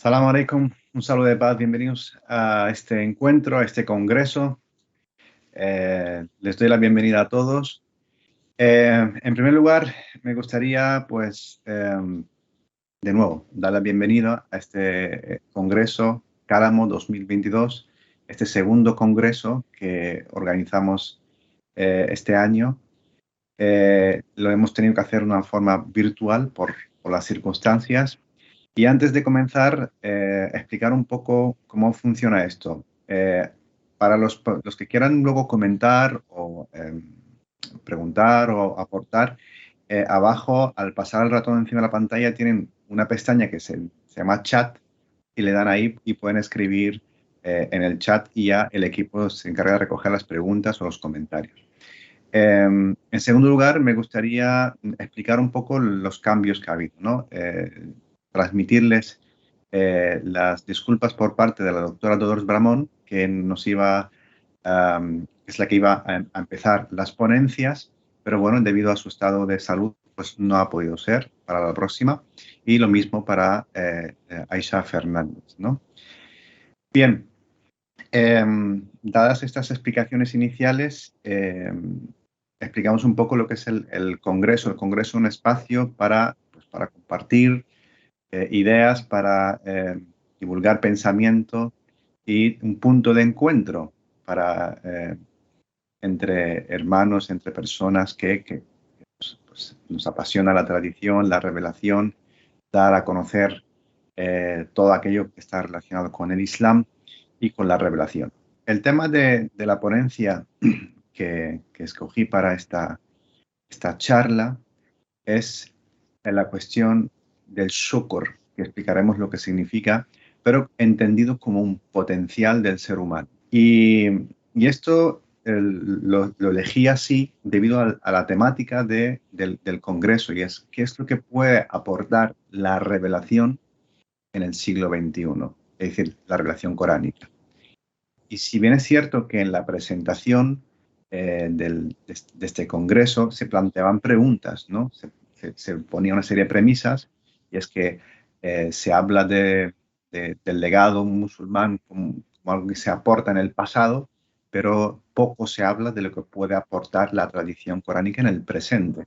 Salam alaikum, un saludo de paz, bienvenidos a este encuentro, a este congreso. Les doy la bienvenida a todos. En primer lugar, me gustaría, de nuevo, dar la bienvenida a este congreso Cálamo 2022, este segundo congreso que organizamos este año. Lo hemos tenido que hacer de una forma virtual por las circunstancias. Y antes de comenzar, explicar un poco cómo funciona esto. Para los que quieran luego comentar o preguntar o aportar, abajo, al pasar el ratón encima de la pantalla, tienen una pestaña que se llama chat y le dan ahí y pueden escribir en el chat y ya el equipo se encarga de recoger las preguntas o los comentarios. En segundo lugar, me gustaría explicar un poco los cambios que ha habido, ¿no? Transmitirles las disculpas por parte de la doctora Dolores Bramón, que es la que iba a empezar las ponencias, pero bueno, debido a su estado de salud, pues no ha podido ser para la próxima. Y lo mismo para Aisha Fernández, ¿no? Bien, dadas estas explicaciones iniciales, explicamos un poco lo que es el Congreso. El Congreso es un espacio para compartir ideas, para divulgar pensamiento y un punto de encuentro entre hermanos, entre personas que nos apasiona la tradición, la revelación, dar a conocer todo aquello que está relacionado con el Islam y con la revelación. El tema de la ponencia que escogí para esta charla es la cuestión del shukr, que explicaremos lo que significa, pero entendido como un potencial del ser humano. Y esto lo elegí así debido a la temática del Congreso, y es qué es lo que puede aportar la revelación en el siglo XXI, es decir, la revelación coránica. Y si bien es cierto que en la presentación de este congreso se planteaban preguntas, ¿no? Se ponía una serie de premisas, y es que se habla del legado musulmán como algo que se aporta en el pasado, pero poco se habla de lo que puede aportar la tradición coránica en el presente.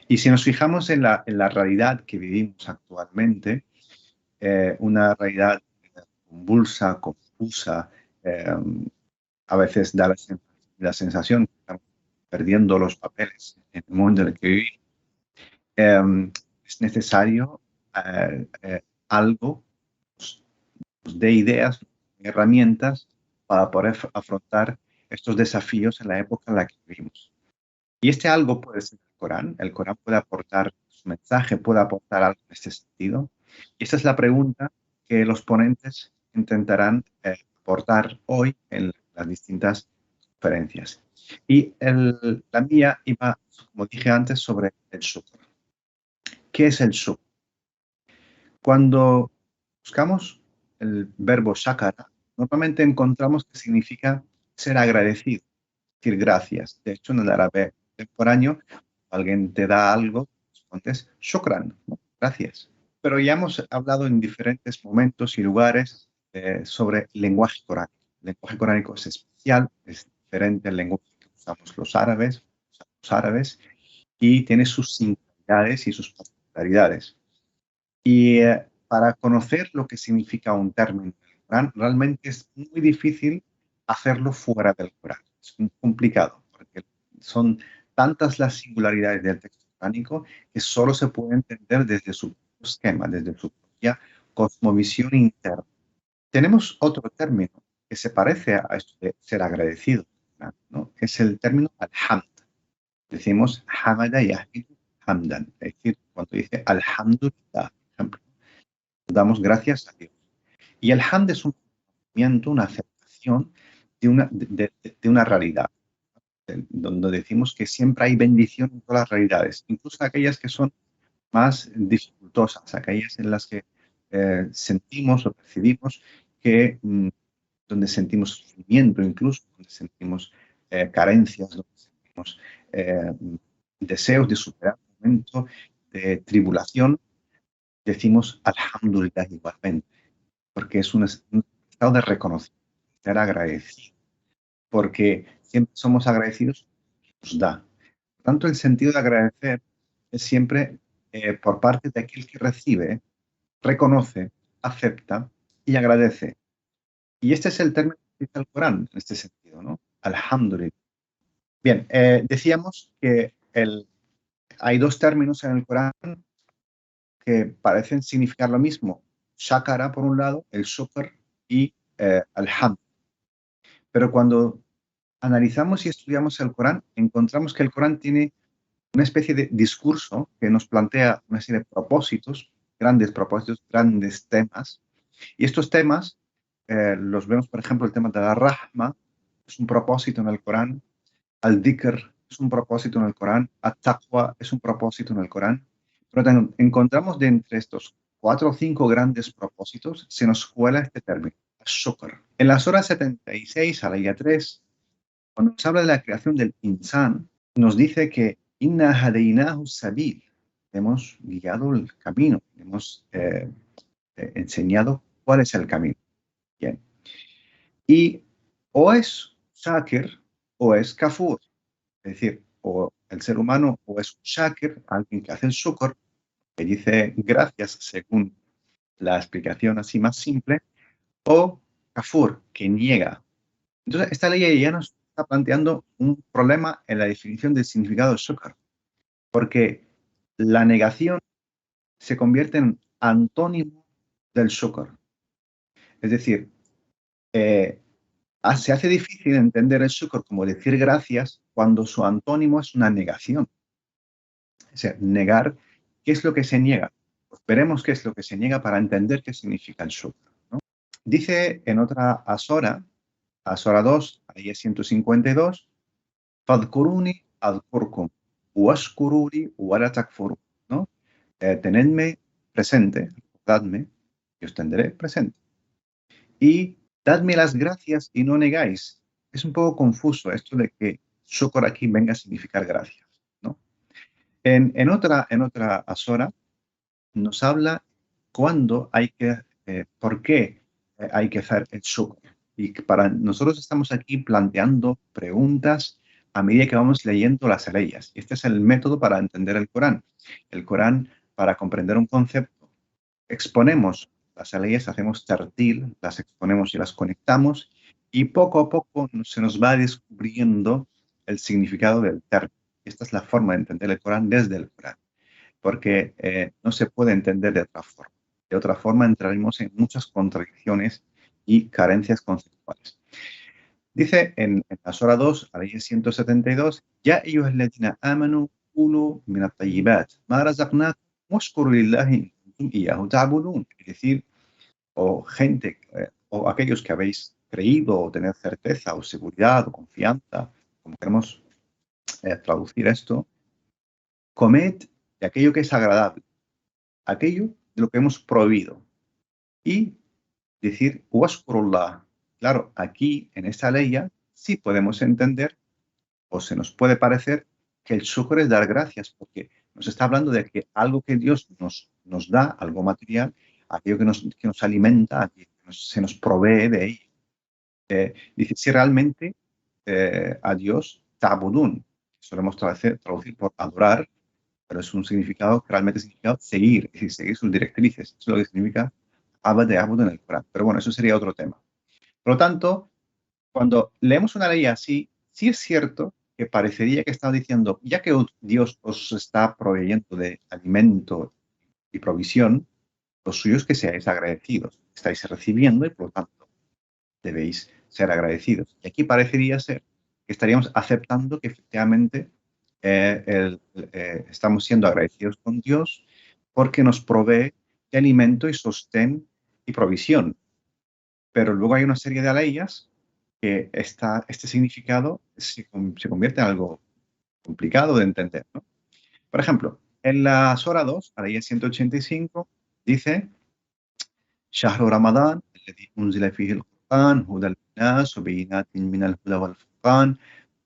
Y si nos fijamos en la realidad que vivimos actualmente, una realidad convulsa, confusa, eh, a veces da la sensación que estamos perdiendo los papeles en el mundo en el que vivimos. Es necesario algo de ideas, herramientas para poder afrontar estos desafíos en la época en la que vivimos. Y este algo puede ser el Corán. El Corán puede aportar su mensaje, puede aportar algo en este sentido. Y esta es la pregunta que los ponentes intentarán aportar hoy en las distintas conferencias. Y la mía iba, como dije antes, sobre el shukr. ¿Qué es el shukr? Cuando buscamos el verbo shakara, normalmente encontramos que significa ser agradecido, decir gracias. De hecho, en el árabe contemporáneo, alguien te da algo, respondes shukran, ¿no? Gracias. Pero ya hemos hablado en diferentes momentos y lugares sobre el lenguaje coránico. El lenguaje coránico es especial, es diferente al lenguaje que usamos los árabes, y tiene sus singularidades y sus particularidades. Y para conocer lo que significa un término del Corán, realmente es muy difícil hacerlo fuera del Corán. Es muy complicado, porque son tantas las singularidades del texto coránico que solo se puede entender desde su esquema, desde su propia cosmovisión interna. Tenemos otro término que se parece a esto de ser agradecido, ¿no? Es el término al-hamd. Decimos hamada yahmidu hamdan, es decir, cuando dice alhamdulillah, por ejemplo, damos gracias a Dios. Y el hamd es un conocimiento, una aceptación de una realidad, donde decimos que siempre hay bendición en todas las realidades, incluso aquellas que son más dificultosas, aquellas en las que sentimos o percibimos que donde sentimos sufrimiento, incluso donde sentimos carencias, donde sentimos eh, deseos de superar un momento de tribulación, decimos alhamdulillah igualmente. porque es un estado de reconocimiento, ser agradecido, porque siempre somos agradecidos, nos da. Por tanto, el sentido de agradecer es siempre por parte de aquel que recibe, reconoce, acepta y agradece. Y este es el término que utiliza el Corán en este sentido, ¿no? Alhamdulillah. Bien, decíamos que hay dos términos en el Corán que parecen significar lo mismo. Shakara, por un lado, el shukr y alhamd. Pero cuando analizamos y estudiamos el Corán, encontramos que el Corán tiene una especie de discurso que nos plantea una serie de propósitos, grandes temas. Y estos temas los vemos, por ejemplo, el tema de la rahma, es un propósito en el Corán, al-dhikr es un propósito en el Corán, at-taqwa es un propósito en el Corán. Pero encontramos de entre estos 4 o 5 grandes propósitos, se nos cuela este término, shukr. En la Sura 76, a la 3, cuando nos habla de la creación del insan, nos dice que inna hadaynahu sabil, hemos guiado el camino, hemos enseñado cuál es el camino. Bien. Y o es shakir o es kafur, es decir, o el ser humano o es un shakir, alguien que hace el shukr, que dice gracias según la explicación así más simple, o kafur, que niega. Entonces, esta ley ya nos está planteando un problema en la definición del significado del shukr, porque la negación se convierte en antónimo del shukr. Es decir, eh, se hace difícil entender el shukr como decir gracias cuando su antónimo es una negación. O sea, negar, ¿qué es lo que se niega? Pues veremos qué es lo que se niega para entender qué significa el shukr, ¿no? Dice en otra Asora 2, ahí es 152, Fadkuruni adkurkum, washkururi wala takfuru, ¿no? Tenedme presente, dadme, y os tendré presente. Y dadme las gracias y no negáis. Es un poco confuso esto de que shukr aquí venga a significar gracias, ¿no? En otra Asora nos habla cuándo hay que, por qué hay que hacer el shukr. Y para nosotros estamos aquí planteando preguntas a medida que vamos leyendo las leyes. Este es el método para entender el Corán. El Corán, para comprender un concepto, exponemos las leyes, hacemos tartil, las exponemos y las conectamos, y poco a poco se nos va descubriendo el significado del término. Esta es la forma de entender el Corán desde el Corán, porque no se puede entender de otra forma. De otra forma entraremos en muchas contradicciones y carencias conceptuales. Dice en la Sura 2, a la 172, Ya ayyuhalladhina amanu kulu min at-tayyibat ma razaqnakum washkuru lillahi in kuntum iyyahu ta'budun. Es decir, o gente, o aquellos que habéis creído o tener certeza o seguridad o confianza, como queremos traducir esto, comed de aquello que es agradable, aquello de lo que hemos prohibido. Y decir, washkurullah. Claro, aquí en esta ley ya sí podemos entender o se nos puede parecer que el shukr es dar gracias, porque nos está hablando de que algo que Dios nos da, algo material, aquello que nos alimenta, aquello que se nos provee de ello. Dice, si realmente a Dios ta'budun, solemos traducir por adorar, pero es un significado que realmente significa seguir, es decir, seguir sus directrices. Eso es lo que significa abad de abud en el Corán. Pero bueno, eso sería otro tema. Por lo tanto, cuando leemos una ley así, sí es cierto que parecería que está diciendo, ya que Dios os está proveyendo de alimento y provisión, lo suyo es que seáis agradecidos. Estáis recibiendo y por lo tanto debéis ser agradecidos. Y aquí parecería ser que estaríamos aceptando que efectivamente estamos siendo agradecidos con Dios porque nos provee de alimento y sostén y provisión. Pero luego hay una serie de leyes que este significado se convierte en algo complicado de entender, ¿no? Por ejemplo, en la Sura 2, a la ley 185, dice شهر رمضان الذي أنزل فيه القرآن هدى للناس وبينات من الهدى والفرقان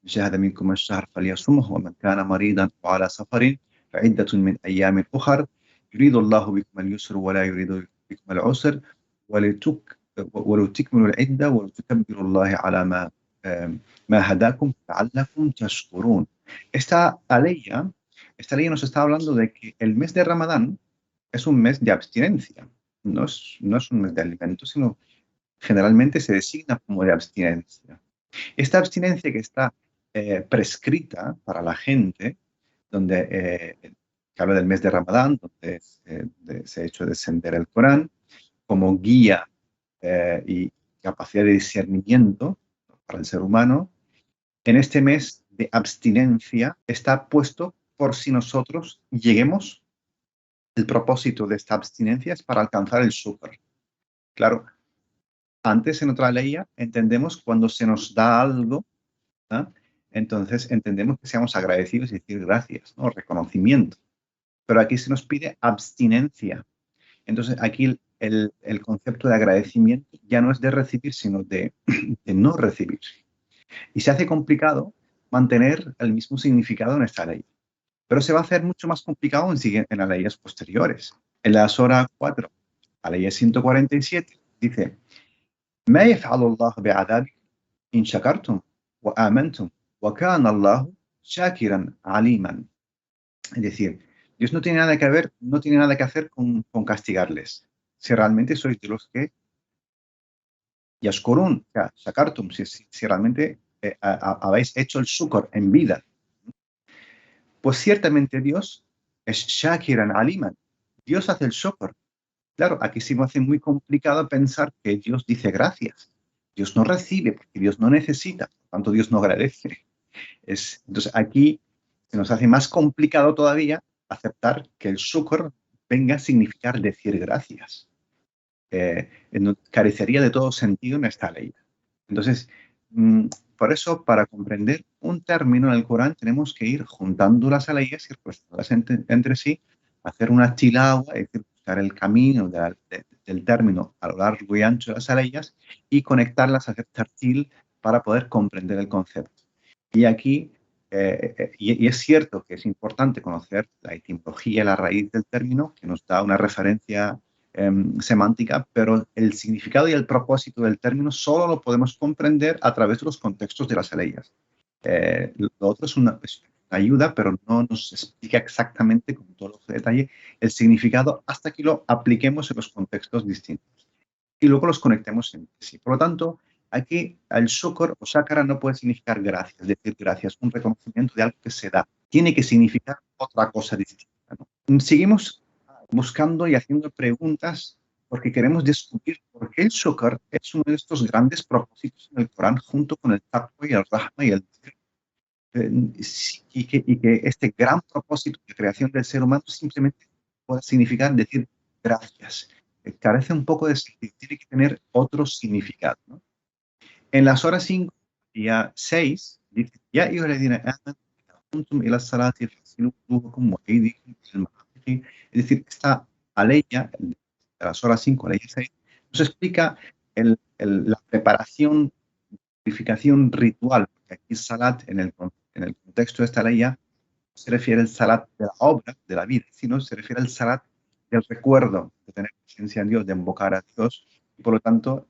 شهد منكم الشهر فليصمه ومن كان مريضا وعلى سفر فعدة من أيام أخر يريد الله بكم اليسر ولا يريد بكم العسر ولتكملوا العدة ولتكبروا الله على ما هداكم لعلكم تشكرون. Esta ley nos está hablando de que el mes de Ramadán es un mes de abstinencia. No es un mes de alimentos, sino generalmente se designa como de abstinencia. Esta abstinencia que está prescrita para la gente, donde que habla del mes de Ramadán, donde se ha hecho descender el Corán como guía y capacidad de discernimiento para el ser humano, en este mes de abstinencia está puesto por si nosotros lleguemos. El propósito de esta abstinencia es para alcanzar el súper. Claro, antes en otra ley entendemos cuando se nos da algo, ¿eh? Entonces entendemos que seamos agradecidos y decir gracias, ¿no? Reconocimiento. Pero aquí se nos pide abstinencia. Entonces aquí el concepto de agradecimiento ya no es de recibir, sino de no recibir. Y se hace complicado mantener el mismo significado en esta ley. Pero se va a hacer mucho más complicado en las leyes posteriores. En la Sura 4, la ley 147, dice: ما يفعل الله بعذابكم إن شكرتم وآمنتم وكان الله شاكرا عليما. Es decir, Dios no tiene nada que ver, no tiene nada que hacer con castigarles. Si realmente sois de los que yashkurun, shakartum, si realmente habéis hecho el shukr en vida, pues ciertamente Dios es shakiran aliman. Dios hace el shukr. Claro, aquí sí me hace muy complicado pensar que Dios dice gracias. Dios no recibe porque Dios no necesita, por tanto Dios no agradece. Entonces aquí se nos hace más complicado todavía aceptar que el shukr venga a significar decir gracias. Carecería de todo sentido en esta ley. Entonces, por eso, para comprender un término en el Corán, tenemos que ir juntando las leyes y relacionarlas entre sí, hacer una tilawa, es decir, buscar el camino del término a lo largo y ancho de las leyes y conectarlas a hacer tartil para poder comprender el concepto. Y aquí, y es cierto que es importante conocer la etimología, la raíz del término, que nos da una referencia semántica, pero el significado y el propósito del término solo lo podemos comprender a través de los contextos de las leyes. Lo otro es una ayuda, pero no nos explica exactamente con todos los detalles el significado hasta que lo apliquemos en los contextos distintos y luego los conectemos entre sí. Por lo tanto, aquí el shukr o shakara no puede significar gracias, es decir, gracias, un reconocimiento de algo que se da. Tiene que significar otra cosa distinta, ¿no? Seguimos buscando y haciendo preguntas porque queremos descubrir por qué el shukr es uno de estos grandes propósitos en el Corán junto con el taqwa y el rahma y el dhikr. Y que este gran propósito de creación del ser humano simplemente puede significar decir gracias. Carece un poco de sentido, tiene que tener otro significado, ¿no? En las horas 5 y 6 dice: Ya ayyuhalladhina amanu idha qumtum ila salati faghsilu wujuhakum wa aydikum ila al-marafiqi. Es decir, esta aleya de las horas 5 a la 6 nos explica la preparación, purificación ritual, porque aquí salat en el contexto de esta aleya no se refiere al salat de la obra, de la vida, sino se refiere al salat del recuerdo, de tener presencia en Dios, de invocar a Dios, y por lo tanto,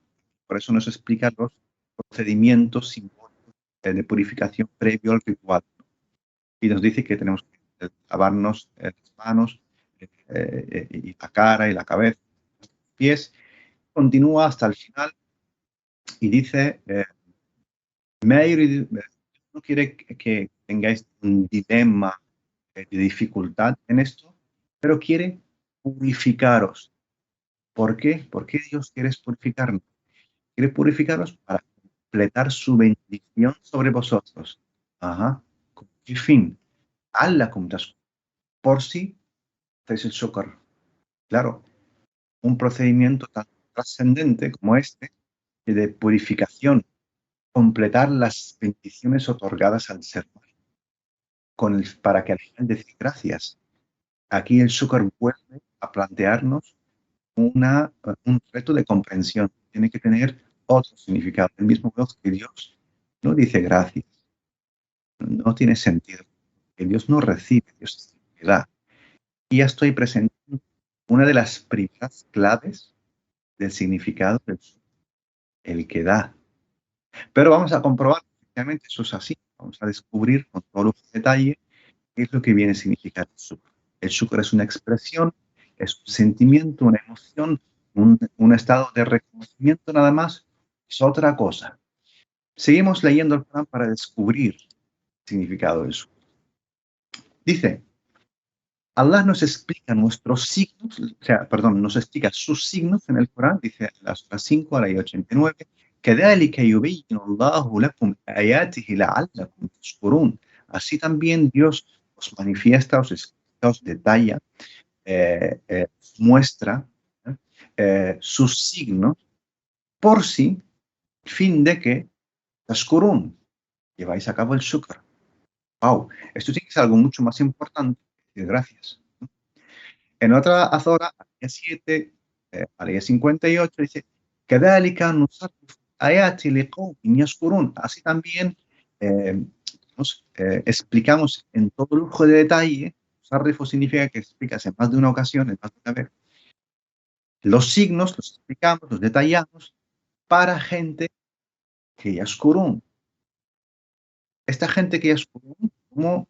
por eso nos explica los procedimientos simbólicos de purificación previo al ritual. Y nos dice que tenemos que lavarnos las manos, y la cara y la cabeza, los pies. Continúa hasta el final y dice: no quiere que tengáis un dilema de dificultad en esto, pero quiere purificaros. ¿Por qué? ¿Por qué Dios quiere purificarnos? Quiere purificaros para completar su bendición sobre vosotros. Ajá. ¿Con qué fin? Por si hacéis el shukr. Claro, un procedimiento tan trascendente como este, de purificación, completar las bendiciones otorgadas al ser humano, para que al final decir gracias. Aquí el shukr vuelve a plantearnos un reto de comprensión. Tiene que tener otro significado. El mismo modo que Dios no dice gracias. No tiene sentido. Que Dios no recibe, Dios da. Y ya estoy presentando una de las primeras claves del significado del el que da. Pero vamos a comprobar que efectivamente eso es así. Vamos a descubrir con todo lujo de detalle qué es lo que viene a significar el shukr. El shukr es una expresión, es un sentimiento, una emoción, un estado de reconocimiento nada más, es otra cosa. Seguimos leyendo el Corán para descubrir el significado del shukr. Dice, Allah nos explica nuestros signos, nos explica sus signos en el Corán, dice en la sura 5 a la 89, كَذَلِكَ يُبَيِّنُ اللَّهُ لَكُمْ آيَاتِهِ لَعَلَّكُمْ تَشْكُرُونَ. Así también Dios os manifiesta, os explica, os detalla, muestra sus signos por si, fin de que tashkurun, lleváis a cabo el shukr. Wow, esto sí que es algo mucho más importante que decir gracias. En otra azora, área 7, área 58, dice, كَذَلِكَ نُصَرِّفُ الْآيَاتِ لِقَوْمٍ يَشْكُرُونَ. Así también explicamos en todo lujo de detalle, sarrifo significa que explicas en más de una ocasión, en más de una vez, los signos, los explicamos, los detallamos para gente que yashkurun. Esta gente que yashkurun,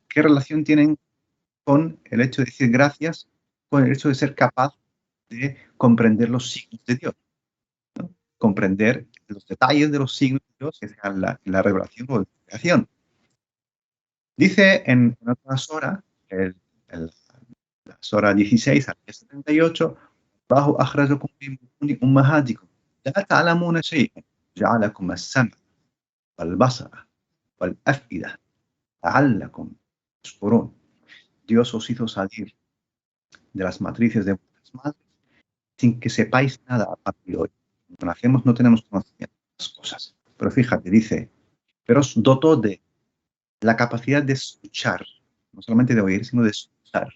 ¿qué relación tienen con el hecho de decir gracias, con el hecho de ser capaz de comprender los signos de Dios, ¿no? Comprender los detalles de los signos de Dios, que sean la revelación o la creación? Dice en otra sora, la sora 16 al 78, Allahu akhrajakum min butuni ummahatikum la ta'lamuna shay'an ja'alakum as-sam'a wal basara wal af'ida la'allakum tashkurun. Dios os hizo salir de las matrices de vuestras madres sin que sepáis nada a priori. Cuando nacemos no tenemos conocimiento de las cosas. Pero fíjate, dice, pero os dotó de la capacidad de escuchar, no solamente de oír, sino de escuchar.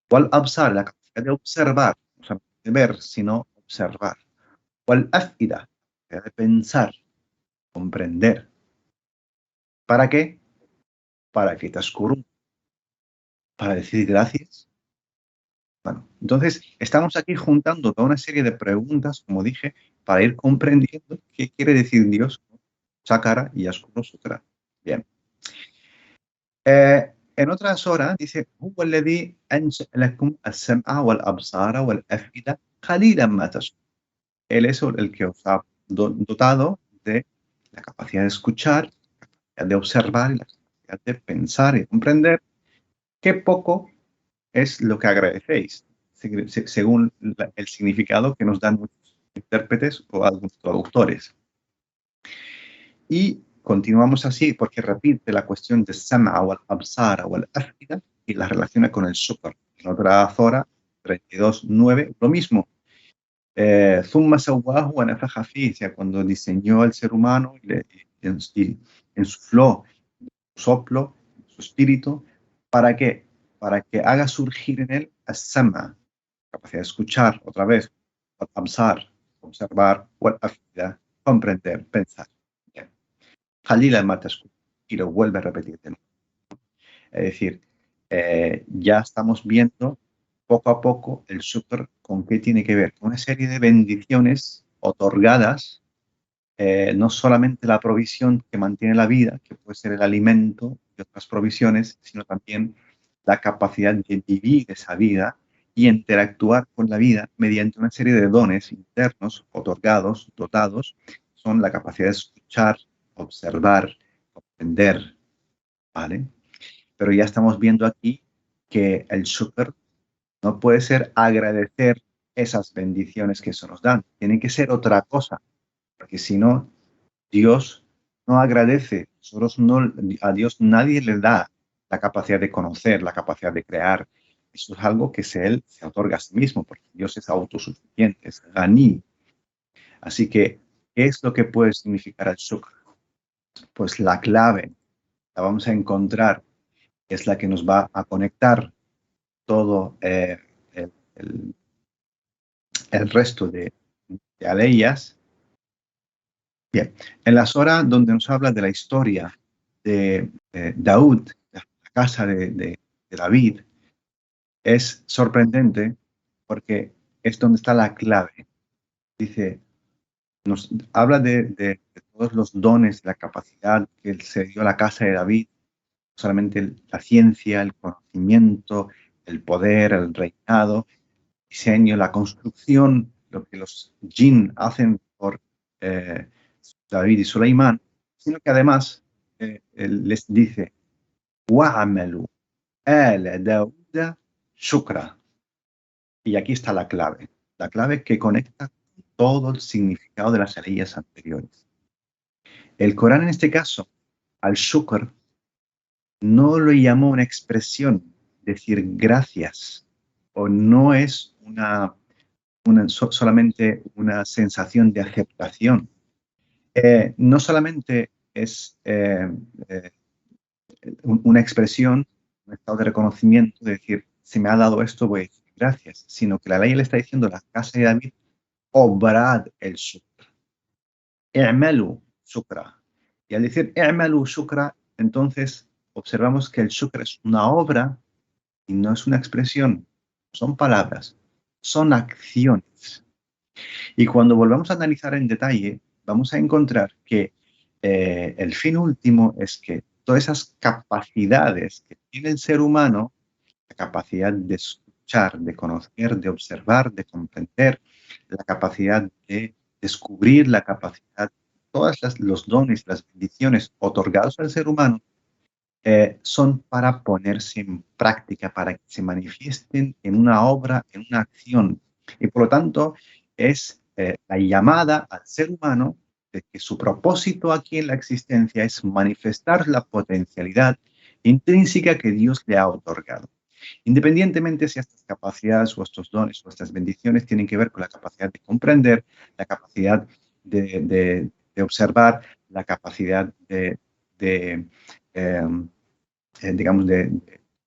Wal absar, la capacidad de observar, no solamente de ver, sino observar. Wal af'ida, la capacidad de pensar, comprender. ¿Para qué? Para que tashkurun, para decir gracias. Bueno, entonces estamos aquí juntando toda una serie de preguntas, como dije, para ir comprendiendo qué quiere decir Dios, Shakara y Yashkuru Sutra. Bien. En otras horas dice, هو الذي أنشأ لكم السمع والأبصار والأفئدة قليلا ما تشكرون. Él es el que os ha dotado de la capacidad de escuchar, la capacidad de observar y la capacidad de pensar y comprender. Qué poco es lo que agradecéis, según el significado que nos dan muchos intérpretes o algunos traductores. Y continuamos así porque repite la cuestión de Sam'a wal Absara wal Af'ida y la relaciona con el shukr. En otra zora, 32.9, lo mismo. Thumma sawwahu wa nafakha fihi, cuando diseñó al ser humano y insufló soplo, su espíritu, ¿para qué? Para que haga surgir en él as-sam'a, capacidad de escuchar otra vez, absar, observar, wal afida, comprender, pensar. Jalil al-Matasku, y lo vuelve a repetir de nuevo. Es decir, ya estamos viendo poco a poco el shukr con qué tiene que ver, con una serie de bendiciones otorgadas, no solamente la provisión que mantiene la vida, que puede ser el alimento y otras provisiones, sino también la capacidad de vivir esa vida y interactuar con la vida mediante una serie de dones internos otorgados, dotados, son la capacidad de escuchar, observar, comprender, ¿vale? Pero ya estamos viendo aquí que el shukr no puede ser agradecer esas bendiciones que se nos dan, tiene que ser otra cosa, porque si no, Dios no agradece, a Dios nadie le da la capacidad de conocer, la capacidad de crear. Eso es algo que Él se otorga a sí mismo, porque Dios es autosuficiente, es Ghaní. Así que, ¿qué es lo que puede significar el shukr? Pues la clave la vamos a encontrar, es la que nos va a conectar todo el resto de aleyas. Bien, en la sora donde nos habla de la historia de Daud, la casa de David, es sorprendente porque es donde está la clave dice, nos habla de todos los dones, la capacidad que se dio a la casa de David, solamente la ciencia, el conocimiento, el poder, el reinado, el diseño, la construcción, lo que los jinn hacen por David y Suleimán, sino que además él les dice, وَعَمَلُوا آلَ دَاوُدَ شُكْرًا. Y aquí está la clave que conecta todo el significado de las leyes anteriores. El Corán en este caso, al shukr, no lo llamó una expresión, decir gracias, o no es solamente una sensación de aceptación. No solamente es una expresión, un estado de reconocimiento, de decir, se me ha dado esto, voy a decir gracias, sino que la ley le está diciendo a la casa de David, obrad el shukr. I'malu shukra. Y al decir i'malu shukra, entonces observamos que el shukr es una obra y no es una expresión, son palabras, son acciones. Y cuando volvamos a analizar en detalle, vamos a encontrar que el fin último es que todas esas capacidades que tiene el ser humano, la capacidad de escuchar, de conocer, de observar, de comprender, la capacidad de descubrir, la capacidad, todos los dones, las bendiciones otorgados al ser humano, son para ponerse en práctica, para que se manifiesten en una obra, en una acción. Y por lo tanto, es la llamada al ser humano de que su propósito aquí en la existencia es manifestar la potencialidad intrínseca que Dios le ha otorgado. Independientemente si estas capacidades o estos dones o estas bendiciones tienen que ver con la capacidad de comprender, la capacidad de observar, la capacidad digamos, de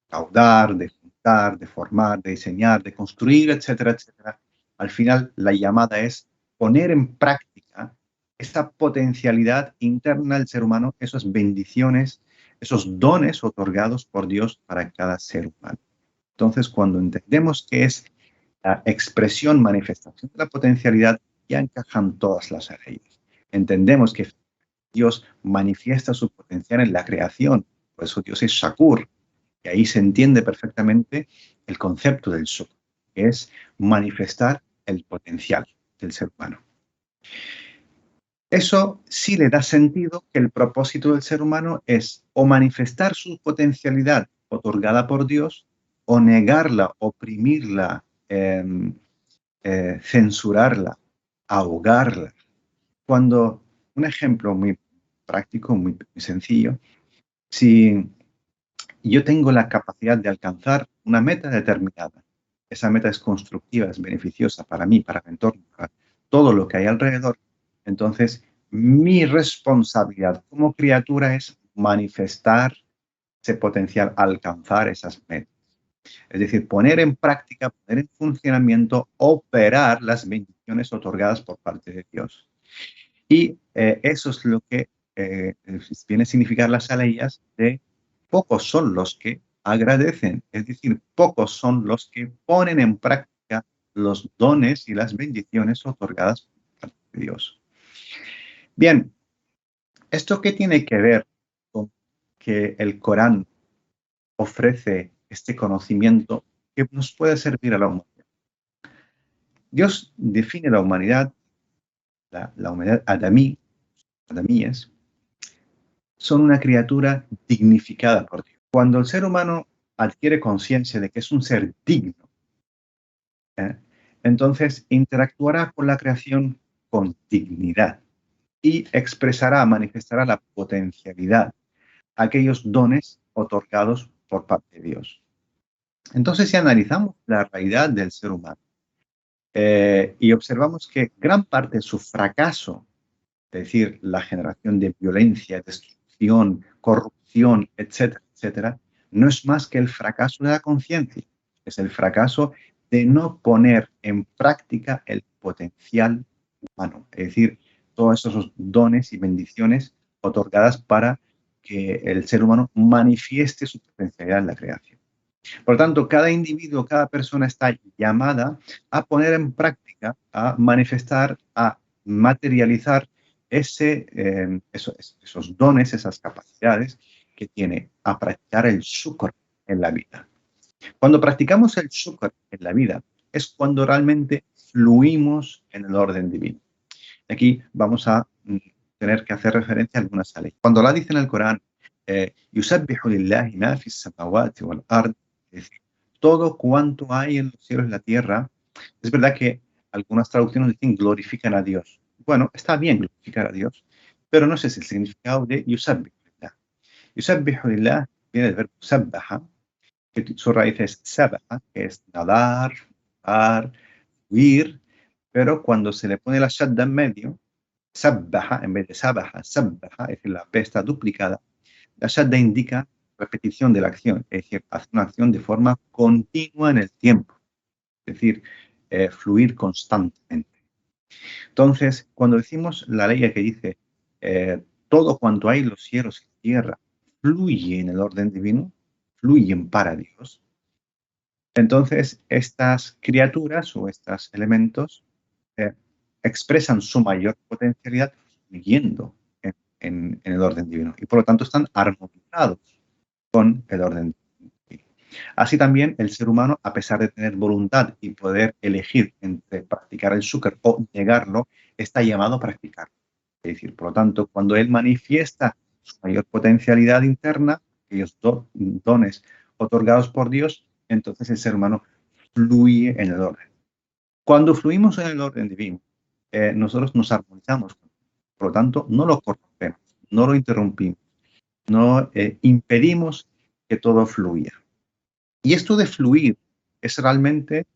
caudar, de juntar, de formar, de diseñar, de construir, etcétera, etcétera. Al final, la llamada es poner en práctica esa potencialidad interna del ser humano, esas bendiciones, esos dones otorgados por Dios para cada ser humano. Entonces, cuando entendemos que es la expresión, manifestación de la potencialidad, ya encajan todas las leyes. Entendemos que Dios manifiesta su potencial en la creación, por eso Dios es Shakur, y ahí se entiende perfectamente el concepto del shukr, que es manifestar el potencial del ser humano. Eso sí le da sentido que el propósito del ser humano es o manifestar su potencialidad otorgada por Dios, o negarla, oprimirla, censurarla, ahogarla. Cuando, un ejemplo muy práctico, muy sencillo, si yo tengo la capacidad de alcanzar una meta determinada, esa meta es constructiva, es beneficiosa para mí, para mi entorno, para todo lo que hay alrededor, entonces mi responsabilidad como criatura es manifestar ese potencial, alcanzar esas metas. Es decir, poner en práctica, poner en funcionamiento, operar las bendiciones otorgadas por parte de Dios. Y eso es lo que viene a significar las aleyas de pocos son los que agradecen, es decir, pocos son los que ponen en práctica los dones y las bendiciones otorgadas por parte de Dios. Bien, ¿esto qué tiene que ver con que el Corán ofrece este conocimiento que nos puede servir a la humanidad? Dios define la humanidad, la humanidad adamíes, son una criatura dignificada por Dios. Cuando el ser humano adquiere conciencia de que es un ser digno, entonces interactuará con la creación con dignidad y expresará, manifestará la potencialidad, aquellos dones otorgados por parte de Dios. Entonces, si analizamos la realidad del ser humano y observamos que gran parte de su fracaso, es decir, la generación de violencia, destrucción, corrupción, etcétera, etcétera, no es más que el fracaso de la conciencia. Es el fracaso de no poner en práctica el potencial humano, es decir, todos esos dones y bendiciones otorgadas para que el ser humano manifieste su potencialidad en la creación. Por lo tanto, cada individuo, cada persona está llamada a poner en práctica, a manifestar, a materializar esos dones, esas capacidades que tiene, a practicar el shukr en la vida. Cuando practicamos el shukr en la vida, es cuando realmente fluimos en el orden divino. Aquí vamos a tener que hacer referencia a algunas leyes. Cuando Allah dice en el Corán, yusabbihu lillahi ma fi samawati wal ard, es decir, todo cuanto hay en los cielos y la tierra, es verdad que algunas traducciones dicen glorifican a Dios. Bueno, está bien glorificar a Dios, pero no sé si el significado de yusabbihu lillah. Yusabbihu lillah viene del verbo sabbaha, que su raíz es sabaha, que es nadar, huir, pero cuando se le pone la shadda en medio, sabbaha, en vez de sabaha, sabbaha, es decir, la P está duplicada, la shadda indica repetición de la acción, es decir, hacer una acción de forma continua en el tiempo, es decir, fluir constantemente. Entonces, cuando decimos la ley que dice todo cuanto hay en los cielos y tierra fluye en el orden divino, fluyen para Dios, entonces estas criaturas o estos elementos eh, expresan su mayor potencialidad fluyendo en el orden divino y por lo tanto están armonizados con el orden divino. Así también el ser humano, a pesar de tener voluntad y poder elegir entre practicar el shukr o negarlo, está llamado a practicarlo. Es decir, por lo tanto, cuando él manifiesta su mayor potencialidad interna, aquellos dones otorgados por Dios, entonces el ser humano fluye en el orden. Cuando fluimos en el orden divino, nosotros nos armonizamos. Por lo tanto, no lo corrompemos, no lo interrumpimos, no impedimos que todo fluya. Y esto de fluir es realmente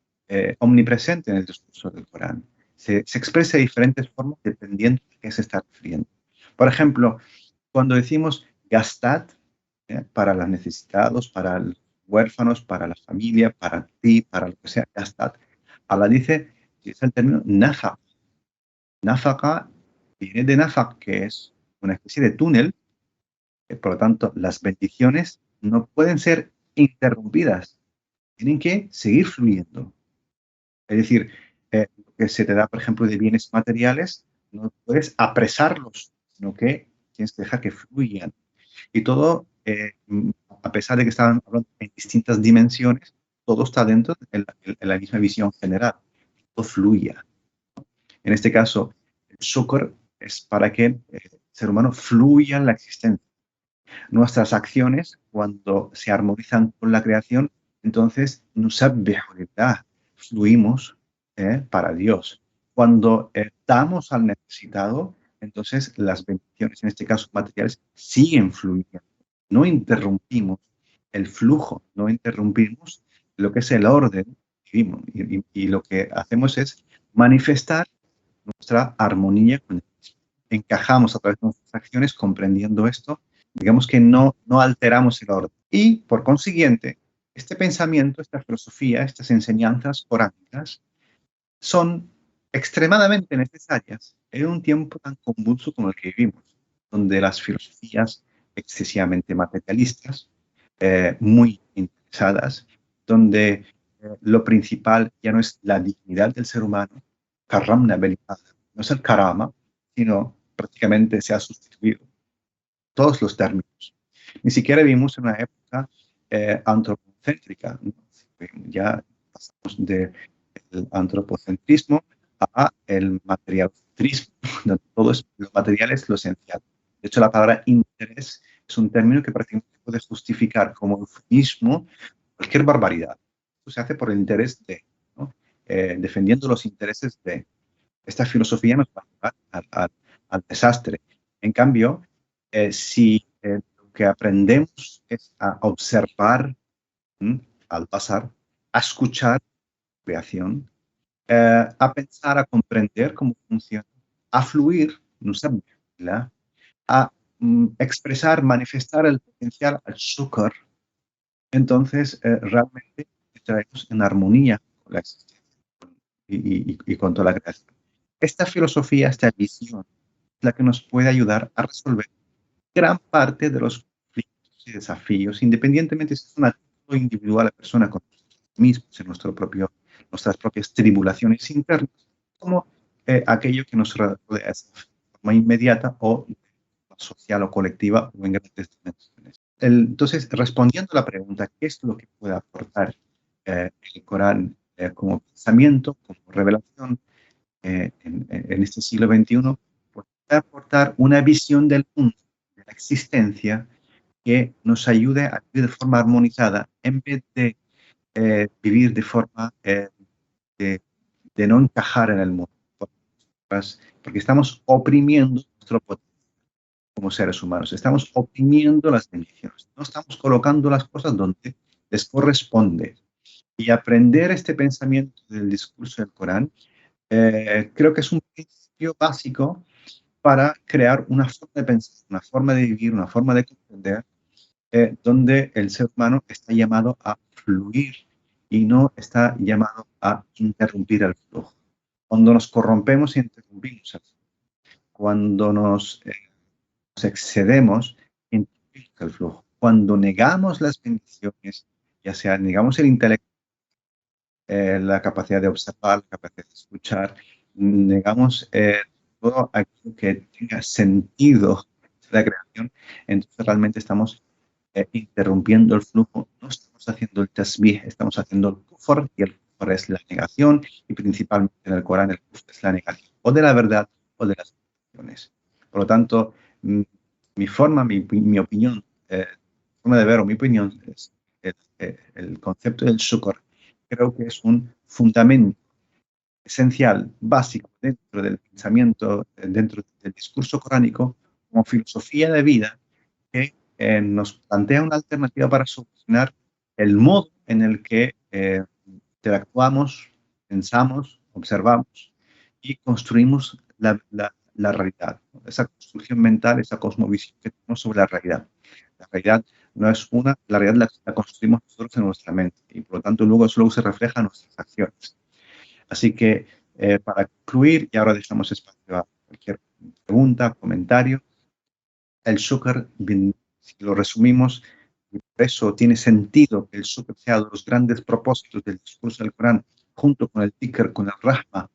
omnipresente en el discurso del Corán. Se expresa de diferentes formas dependiendo de qué se está refiriendo. Por ejemplo, cuando decimos gastad para los necesitados, para los huérfanos, para la familia, para ti, para lo que sea, gastad, Allah dice, es el término nafaq. Nafaqa viene de nafaq, que es una especie de túnel, por lo tanto, las bendiciones no pueden ser interrumpidas, tienen que seguir fluyendo. Es decir, lo que se te da, por ejemplo, de bienes materiales, no puedes apresarlos, sino que tienes que dejar que fluyan. Y todo, a pesar de que están hablando en distintas dimensiones, todo está dentro de la misma visión general. Todo fluya. En este caso, el shukr es para que el ser humano fluya en la existencia. Nuestras acciones, cuando se armonizan con la creación, entonces nusabbihu lillah, fluimos para Dios. Cuando damos al necesitado, entonces las bendiciones, en este caso materiales, siguen fluyendo. No interrumpimos el flujo, no interrumpimos lo que es el orden divino. Y lo que hacemos es manifestar nuestra armonía con el mismo. Encajamos a través de nuestras acciones comprendiendo esto, digamos que no alteramos el orden. Y por consiguiente, este pensamiento, esta filosofía, estas enseñanzas coránicas son extremadamente necesarias en un tiempo tan convulso como el que vivimos, donde las filosofías excesivamente materialistas, muy interesadas, donde lo principal ya no es la dignidad del ser humano, karramna bil no es el karama, sino prácticamente se ha sustituido todos los términos. Ni siquiera vivimos en una época antropocéntrica, ¿no? Ya pasamos del antropocentrismo a el materialcentrismo, donde todo es, lo material es lo esencial. De hecho, la palabra interés es un término que prácticamente puede justificar como eufemismo cualquier barbaridad. Esto se hace por el interés de, ¿no? Defendiendo los intereses de. Esta filosofía nos va a llevar al desastre. En cambio, si lo que aprendemos es a observar al pasar, a escuchar la creación, a pensar, a comprender cómo funciona, a fluir, a expresar, manifestar el potencial al shukr, entonces realmente estaremos en armonía con la existencia y con toda la creación. Esta filosofía, esta visión, es la que nos puede ayudar a resolver gran parte de los conflictos y desafíos, independientemente si es una individual, la persona con nosotros mismos, en nuestras propias tribulaciones internas, como aquello que nos rodea de forma inmediata o social o colectiva o en grandes dimensiones. Entonces, respondiendo a la pregunta, ¿qué es lo que puede aportar el Corán como pensamiento, como revelación en este siglo XXI? Puede aportar una visión del mundo, de la existencia, que nos ayude a vivir de forma armonizada en vez de vivir de forma de no encajar en el mundo, porque estamos oprimiendo nuestro potencial como seres humanos, estamos oprimiendo las bendiciones, no estamos colocando las cosas donde les corresponde. Y aprender este pensamiento del discurso del Corán creo que es un principio básico para crear una forma de pensar, una forma de vivir, una forma de comprender, donde el ser humano está llamado a fluir y no está llamado a interrumpir el flujo. Cuando nos corrompemos e interrumpimos el flujo, cuando nos excedemos, interrumpimos el flujo. Cuando negamos las bendiciones, ya sea negamos el intelecto, la capacidad de observar, la capacidad de escuchar, negamos todo aquello que tenga sentido de la creación, entonces realmente estamos interrumpiendo el flujo, no estamos haciendo el tasbih, estamos haciendo el kufr, y el kufr es la negación, y principalmente en el Corán el kufr es la negación, o de la verdad o de las bendiciones. Por lo tanto, mi opinión, forma de ver o mi opinión es el concepto del shukr. Creo que es un fundamento esencial, básico, dentro del pensamiento, dentro del discurso coránico, como filosofía de vida, que nos plantea una alternativa para solucionar el modo en el que interactuamos, pensamos, observamos y construimos la realidad, esa construcción mental, esa cosmovisión que tenemos sobre la realidad. La realidad no es una, la realidad la construimos nosotros en nuestra mente y por lo tanto luego eso luego se refleja en nuestras acciones. Así que para concluir, y ahora dejamos espacio a cualquier pregunta, comentario, el shukr, si lo resumimos, y por eso tiene sentido que el shukr sea de los grandes propósitos del discurso del Corán, junto con el dhikr, con el rahma,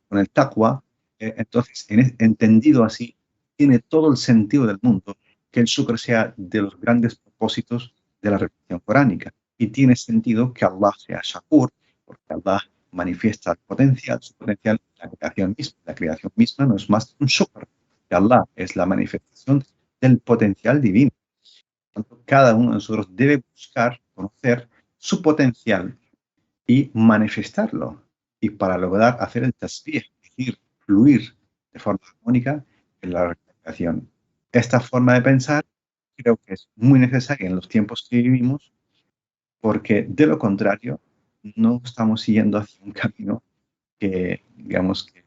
con el taqwa. Entonces, entendido así, tiene todo el sentido del mundo que el shukr sea de los grandes propósitos de la revelación coránica. Y tiene sentido que Allah sea shakur, porque Allah manifiesta el potencial, su potencial, la creación misma no es más que un shukr, que Allah es la manifestación del potencial divino. Cada uno de nosotros debe buscar, conocer su potencial y manifestarlo. Y para lograr hacer el tasbih, es decir, fluir de forma armónica en la creación. Esta forma de pensar creo que es muy necesaria en los tiempos que vivimos, porque de lo contrario no estamos siguiendo hacia un camino que, digamos, que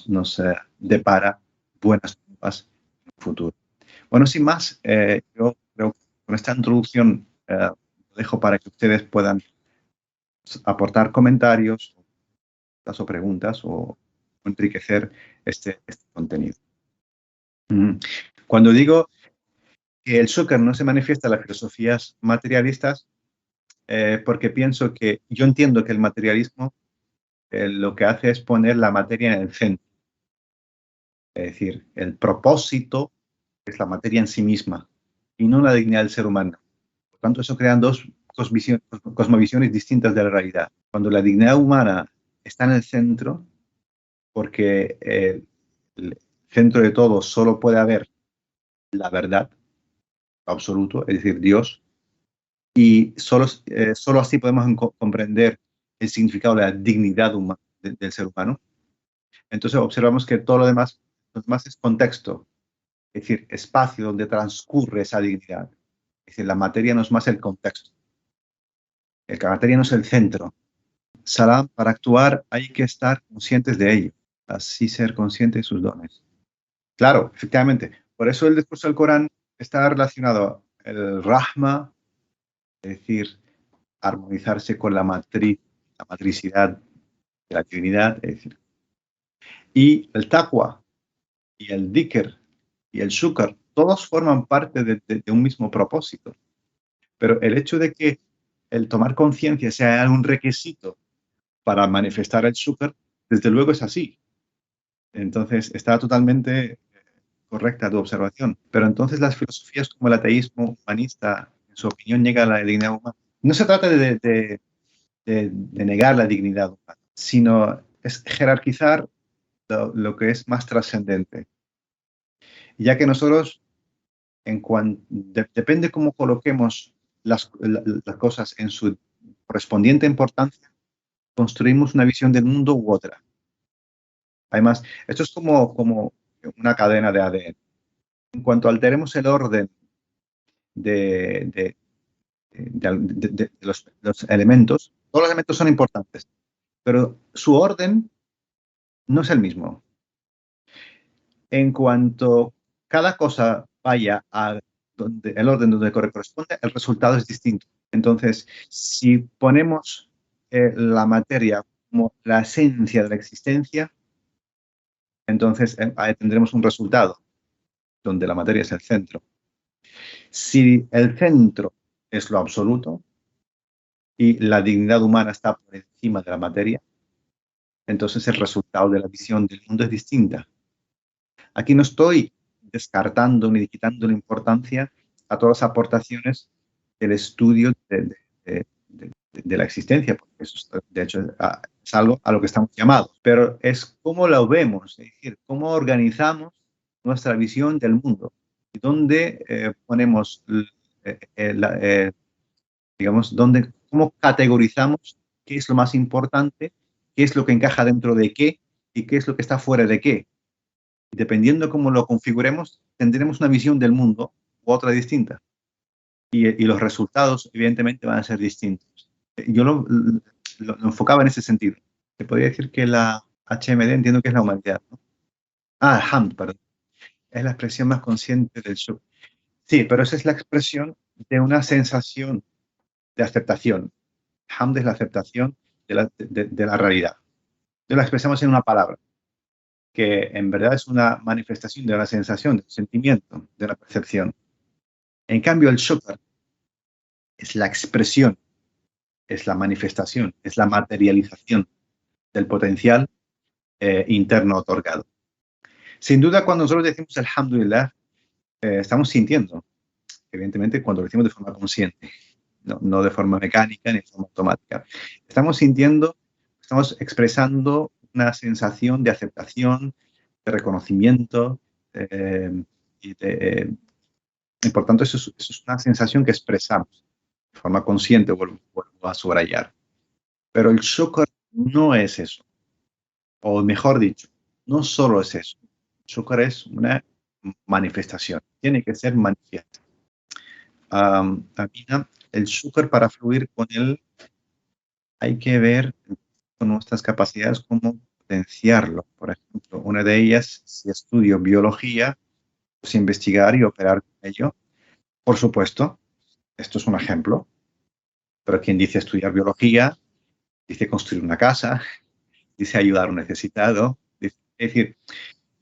nos depara buenas nuevas en el futuro. Bueno, sin más, yo creo que con esta introducción lo dejo para que ustedes puedan aportar comentarios o preguntas o enriquecer este contenido. Cuando digo que el shukr no se manifiesta en las filosofías materialistas, porque pienso que yo entiendo que el materialismo lo que hace es poner la materia en el centro. Es decir, el propósito es la materia en sí misma y no la dignidad del ser humano. Por tanto, eso crea dos cosmovisiones distintas de la realidad. Cuando la dignidad humana está en el centro, porque el centro de todo solo puede haber la verdad, absoluto, es decir, Dios, y solo así podemos comprender el significado de la dignidad del ser humano. Entonces observamos que todo lo demás es contexto, es decir, espacio donde transcurre esa dignidad. Es decir, la materia no es más el contexto. La materia no es el centro. Salam, para actuar hay que estar conscientes de ello, así ser consciente de sus dones. Claro, efectivamente. Por eso el discurso del Corán está relacionado el Rahma, es decir, armonizarse con la matricidad de la divinidad, es decir, y el Taqwa, y el Dhikr, y el Shukr, todos forman parte de un mismo propósito. Pero el hecho de que el tomar conciencia sea algún requisito para manifestar el shukr, desde luego es así. Entonces, está totalmente correcta tu observación. Pero entonces las filosofías como el ateísmo humanista, en su opinión, niega la dignidad humana. No se trata de negar la dignidad humana, sino es jerarquizar lo que es más trascendente. Ya que nosotros, depende cómo coloquemos las cosas en su correspondiente importancia, construimos una visión del mundo u otra. Además, esto es como una cadena de ADN. En cuanto alteremos el orden de, de- de los elementos, todos los elementos son importantes, pero su orden no es el mismo. En cuanto cada cosa vaya a el orden donde corresponde, el resultado es distinto. Entonces, si ponemos la materia como la esencia de la existencia, entonces tendremos un resultado donde la materia es el centro. Si el centro es lo absoluto y la dignidad humana está por encima de la materia, entonces el resultado de la visión del mundo es distinta. Aquí no estoy descartando ni quitando la importancia a todas las aportaciones del estudio de la existencia, porque eso, de hecho, es algo a lo que estamos llamados, pero es cómo lo vemos, es decir, cómo organizamos nuestra visión del mundo y dónde ponemos, digamos, cómo categorizamos qué es lo más importante, qué es lo que encaja dentro de qué y qué es lo que está fuera de qué. Y dependiendo cómo lo configuremos, tendremos una visión del mundo u otra distinta. Y los resultados, evidentemente, van a ser distintos. Yo lo enfocaba en ese sentido. Te podría decir que la HMD entiendo que es la humanidad, ¿no? Ah, Hamd, perdón. Es la expresión más consciente del shukr. Sí, pero esa es la expresión de una sensación de aceptación. Hamd es la aceptación de la realidad. Lo expresamos en una palabra, que en verdad es una manifestación de una sensación, de un sentimiento, de una percepción. En cambio, el shukr es la expresión, es la manifestación, es la materialización del potencial interno otorgado. Sin duda, cuando nosotros decimos alhamdulillah, estamos sintiendo, evidentemente, cuando lo decimos de forma consciente, no de forma mecánica ni de forma automática. Estamos sintiendo, estamos expresando una sensación de aceptación, de reconocimiento, y por tanto eso es una sensación que expresamos de forma consciente, vuelvo a subrayar. Pero el shukr no es eso, o mejor dicho, no solo es eso. El shukr es una manifestación, tiene que ser manifiesta. Amina, el shukr, para fluir con él hay que ver con nuestras capacidades cómo potenciarlo. Por ejemplo, una de ellas, si estudio biología, pues investigar y operar con ello. Por supuesto, esto es un ejemplo, pero quien dice estudiar biología, dice construir una casa, dice ayudar a un necesitado. Es decir,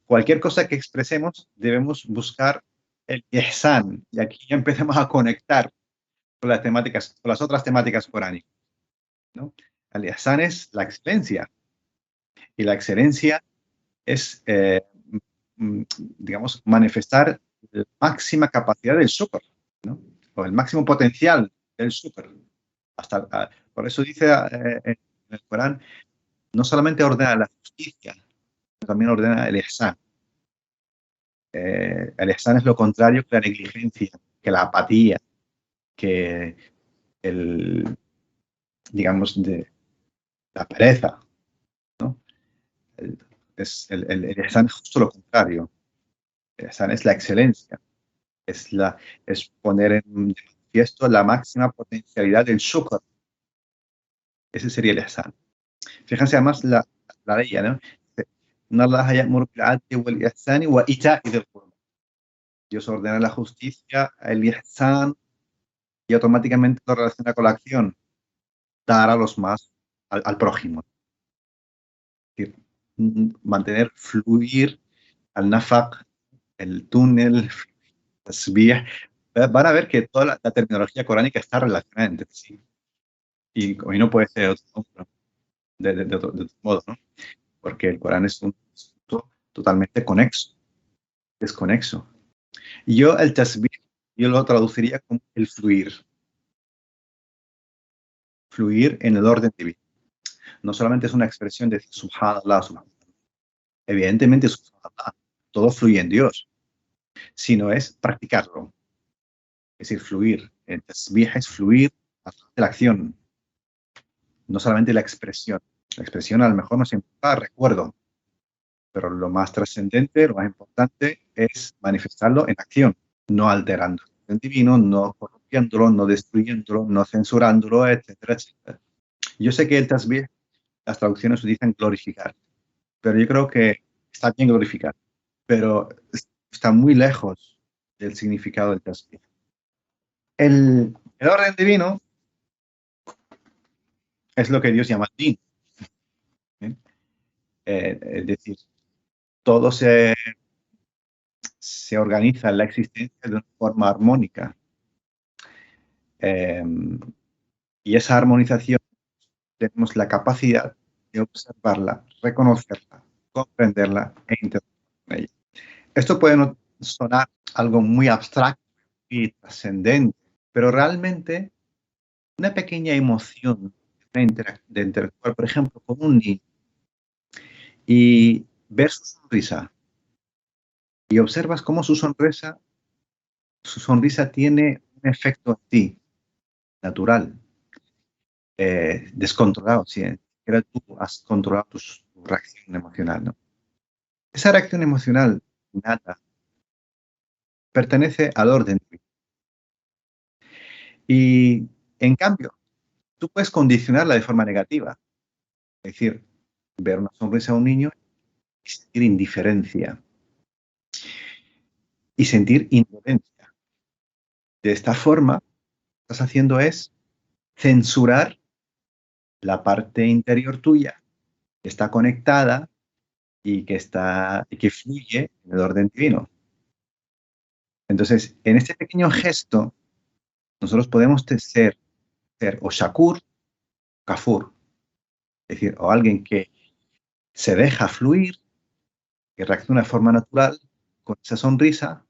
cualquier cosa que expresemos debemos buscar el ihsan, y aquí ya empezamos a conectar con las temáticas, con las otras temáticas coránicas, ¿no? El ihsan es la excelencia, y la excelencia es, digamos, manifestar la máxima capacidad del shukr, ¿no? O el máximo potencial del shukr. Por eso dice en el Corán, no solamente ordena la justicia, sino también ordena el ihsan. El ihsan es lo contrario que la negligencia, que la apatía, que digamos, de la pereza, ¿no? El, el ihsan es justo lo contrario. El ihsan es la excelencia, es poner en manifiesto la máxima potencialidad del shukr. Ese sería el ihsan. Fíjense además la ley, ¿no? إن الله يأمر بالعدل والإحسان وإيتاء ذي القربى. Dios ordena la justicia, el ihsan, y automáticamente lo relaciona con la acción, dar a los más, al prójimo. Es decir, mantener fluir al nafaq, el túnel, tasbih. Van a ver que toda la terminología coránica está relacionada entre sí. Y no puede ser de otro modo, ¿no? Porque el Corán es un asunto totalmente desconexo. Y yo el tasbih, yo lo traduciría como el fluir en el orden divino. No solamente es una expresión de subhanallah, subhanallah. Evidentemente, subhanallah, todo fluye en Dios, sino es practicarlo. Es decir, fluir. El tasbih es fluir a través de la acción, no solamente la expresión. La expresión a lo mejor nos importa recuerdo, pero lo más trascendente, lo más importante es manifestarlo en acción, no alterando el divino, no corrompiéndolo, no destruyéndolo, no censurándolo, etcétera, etcétera. Yo sé que el tasbih, las traducciones utilizan glorificar, pero yo creo que está bien glorificar, pero está muy lejos del significado del tasbih. El orden divino es lo que Dios llama din. Es decir, todo se organiza en la existencia de una forma armónica. Y esa armonización tenemos la capacidad de observarla, reconocerla, comprenderla e interactuar con ella. Esto puede no sonar algo muy abstracto y trascendente, pero realmente una pequeña emoción de interactuar, por ejemplo, con un niño y ver su sonrisa y observas cómo su sonrisa tiene un efecto en ti, natural, descontrolado, si siquiera tú has controlado tu reacción emocional, ¿no? Esa reacción emocional innata pertenece al orden. Y en cambio, tú puedes condicionarla de forma negativa. Es decir, ver una sonrisa a un niño y sentir indiferencia y sentir indolencia. De esta forma, lo que estás haciendo es censurar la parte interior tuya que está conectada y que fluye en el orden divino. Entonces, en este pequeño gesto, nosotros podemos ser o shakur, kafur, es decir, o alguien que se deja fluir, que reacciona de forma natural con esa sonrisa,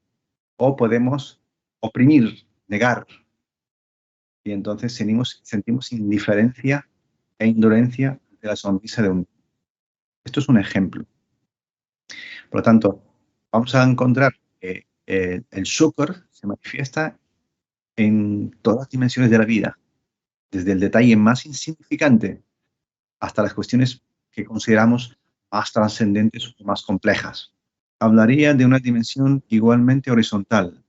o podemos oprimir, negar, y entonces sentimos indiferencia e indolencia de la sonrisa de un niño. Esto es un ejemplo. Por lo tanto, vamos a encontrar que el shukr se manifiesta en todas las dimensiones de la vida, desde el detalle más insignificante hasta las cuestiones que consideramos más trascendentes o más complejas. Hablaría de una dimensión igualmente horizontal,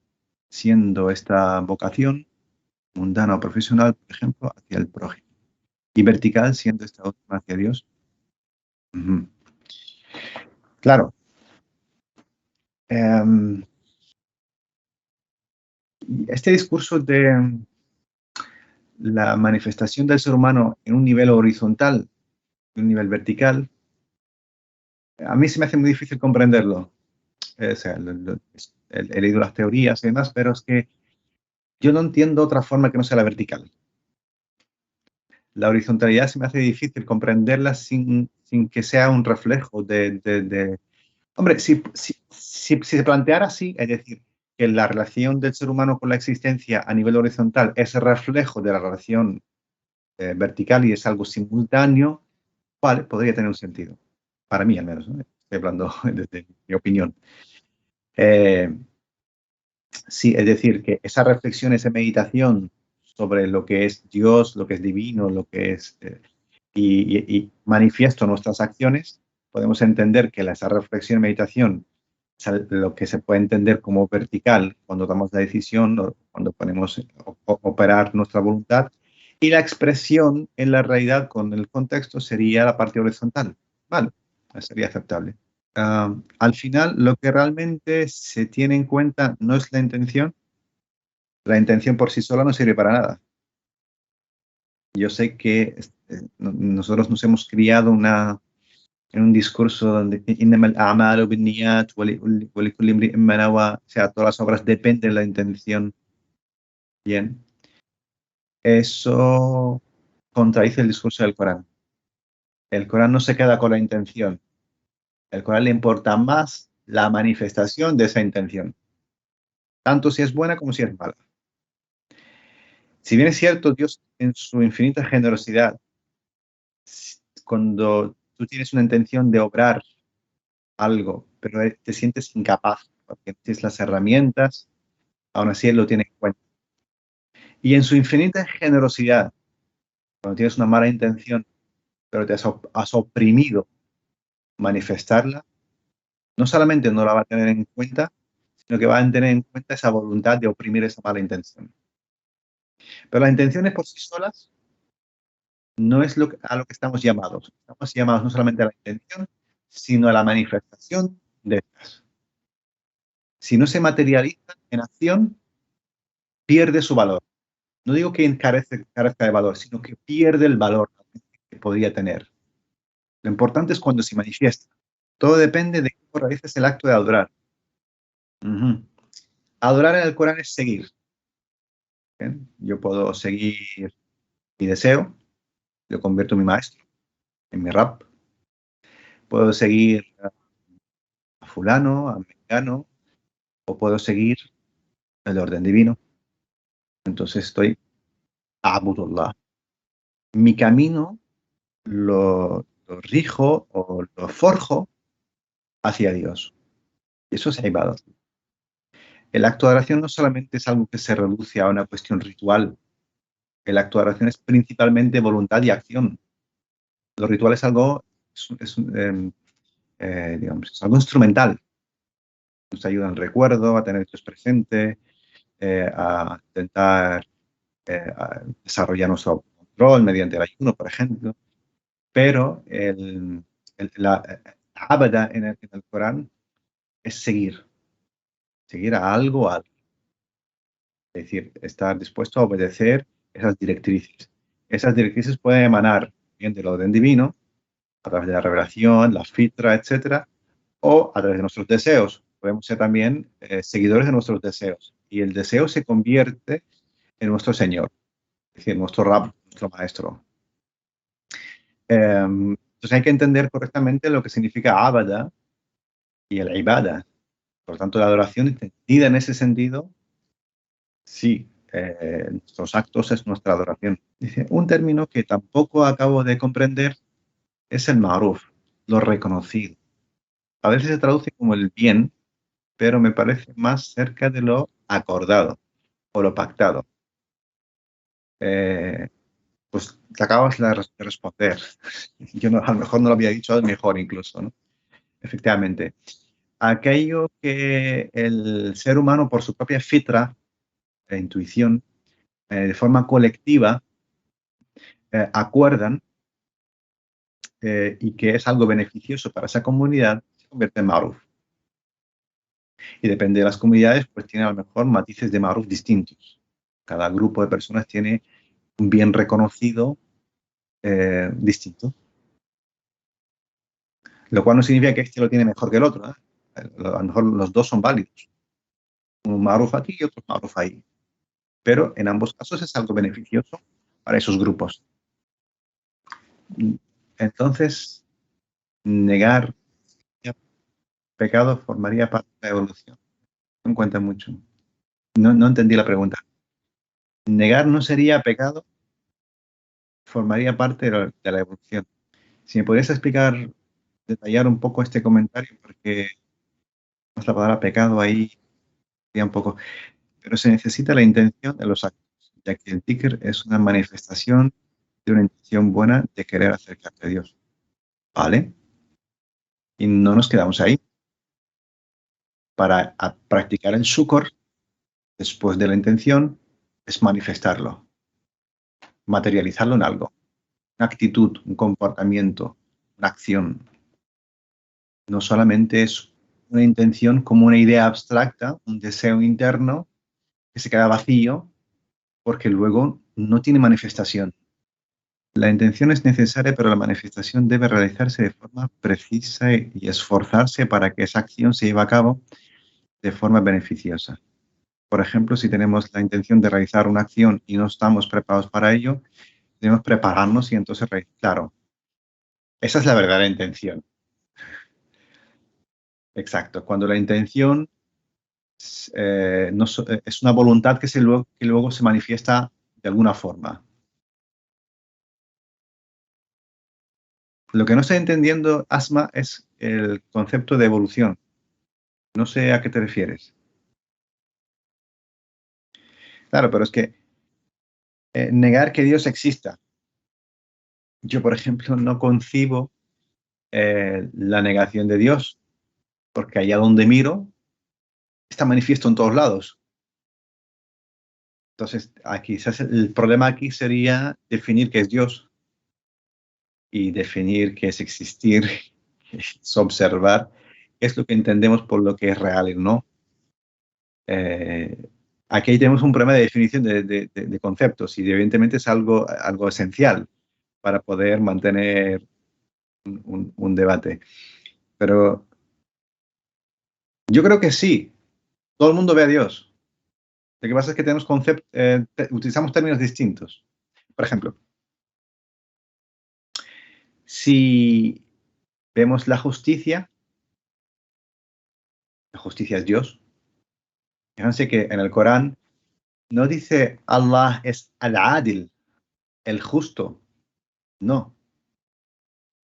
siendo esta vocación mundana o profesional, por ejemplo, hacia el prójimo, y vertical, siendo esta última hacia Dios. Uh-huh. Claro. Este discurso de la manifestación del ser humano en un nivel horizontal, en un nivel vertical, a mí se me hace muy difícil comprenderlo. O sea, he leído las teorías y demás, pero es que yo no entiendo otra forma que no sea la vertical. La horizontalidad se me hace difícil comprenderla sin que sea un reflejo de... Hombre, si se planteara así, es decir, que la relación del ser humano con la existencia a nivel horizontal es el reflejo de la relación vertical y es algo simultáneo, vale, podría tener un sentido. Para mí, al menos, ¿no? Estoy hablando desde mi opinión. Sí, es decir, que esa reflexión, esa meditación sobre lo que es Dios, lo que es divino, lo que es y manifiesto nuestras acciones, podemos entender que esa reflexión y meditación es lo que se puede entender como vertical cuando tomamos la decisión o cuando ponemos operar nuestra voluntad, y la expresión en la realidad con el contexto sería la parte horizontal. Vale, sería aceptable. Al final, lo que realmente se tiene en cuenta no es la intención. La intención por sí sola no sirve para nada. Yo sé que nosotros nos hemos criado en un discurso donde o sea, todas las obras dependen de la intención. Bien. Eso contradice el discurso del Corán. El Corán no se queda con la intención. El Corán le importa más la manifestación de esa intención, tanto si es buena como si es mala. Si bien es cierto, Dios en su infinita generosidad, cuando tú tienes una intención de obrar algo, pero te sientes incapaz porque tienes las herramientas, aún así Él lo tiene en cuenta. Y en su infinita generosidad, cuando tienes una mala intención, pero te has oprimido manifestarla, no solamente no la va a tener en cuenta, sino que va a tener en cuenta esa voluntad de oprimir esa mala intención. Pero las intenciones por sí solas no es a lo que estamos llamados. Estamos llamados no solamente a la intención, sino a la manifestación de estas. Si no se materializa en acción, pierde su valor. No digo que carezca de valor, sino que pierde el valor que podría tener. Lo importante es cuando se manifiesta. Todo depende de cómo realices el acto de adorar. Adorar en el Corán es seguir. ¿Bien? Yo puedo seguir mi deseo, lo convierto en mi maestro, en mi rap. Puedo seguir a fulano, a mengano, o puedo seguir el orden divino. Entonces estoy Abudullah. Mi camino lo rijo o lo forjo hacia Dios. Eso es ibadat. El acto de oración no solamente es algo que se reduce a una cuestión ritual. El acto de oración es principalmente voluntad y acción. Lo ritual es algo, digamos, es algo instrumental. Nos ayuda al recuerdo, a tener Dios presente, a intentar a desarrollar nuestro control mediante el ayuno, por ejemplo. Pero la abada en el Corán es seguir a algo, a alguien. Es decir, estar dispuesto a obedecer esas directrices. Esas directrices pueden emanar bien del orden divino, a través de la revelación, la fitra, etcétera, o a través de nuestros deseos. Podemos ser también seguidores de nuestros deseos. Y el deseo se convierte en nuestro Señor, es decir, nuestro Rab, nuestro Maestro. Entonces hay que entender correctamente lo que significa abada y el ibada. Por lo tanto, la adoración entendida en ese sentido, sí, nuestros actos es nuestra adoración. Dice, un término que tampoco acabo de comprender es el ma'ruf, lo reconocido. A veces se traduce como el bien, pero me parece más cerca de lo acordado o lo pactado. Pues te acabas de responder. Yo a lo mejor no lo había dicho mejor incluso, ¿no? Efectivamente. Aquello que el ser humano por su propia fitra e intuición, de forma colectiva, acuerdan y que es algo beneficioso para esa comunidad, se convierte en ma'ruf. Y depende de las comunidades, pues tiene a lo mejor matices de ma'ruf distintos. Cada grupo de personas tiene un bien reconocido distinto. Lo cual no significa que este lo tiene mejor que el otro. A lo mejor los dos son válidos. Un ma'ruf aquí y otro ma'ruf ahí. Pero en ambos casos es algo beneficioso para esos grupos. Entonces, negar pecado formaría parte de la evolución. No cuenta mucho. No entendí la pregunta. Negar no sería pecado, formaría parte de la evolución. Si me podrías explicar, detallar un poco este comentario, porque la palabra pecado ahí sería un poco. Pero se necesita la intención de los actos, ya que el dhikr es una manifestación de una intención buena de querer acercarte a Dios. ¿Vale? Y no nos quedamos ahí. Para practicar el shukr, después de la intención, es manifestarlo, materializarlo en algo, una actitud, un comportamiento, una acción. No solamente es una intención como una idea abstracta, un deseo interno que se queda vacío porque luego no tiene manifestación. La intención es necesaria, pero la manifestación debe realizarse de forma precisa y esforzarse para que esa acción se lleve a cabo de forma beneficiosa. Por ejemplo, si tenemos la intención de realizar una acción y no estamos preparados para ello, debemos prepararnos y entonces, claro, esa es la verdadera intención. Exacto. Cuando la intención es una voluntad que luego se manifiesta de alguna forma. Lo que no estoy entendiendo, Asma, es el concepto de evolución. No sé a qué te refieres. Claro, pero es que negar que Dios exista. Yo, por ejemplo, no concibo la negación de Dios, porque allá donde miro está manifiesto en todos lados. Entonces, quizás el problema aquí sería definir qué es Dios y definir qué es existir, es observar qué es lo que entendemos por lo que es real y no. Eh, Aquí tenemos un problema de definición de conceptos y evidentemente es algo esencial para poder mantener un debate. Pero yo creo que sí, todo el mundo ve a Dios. Lo que pasa es que tenemos utilizamos términos distintos. Por ejemplo, si vemos la justicia es Dios. Fíjense que en el Corán no dice Allah es al-Adil, el justo. No,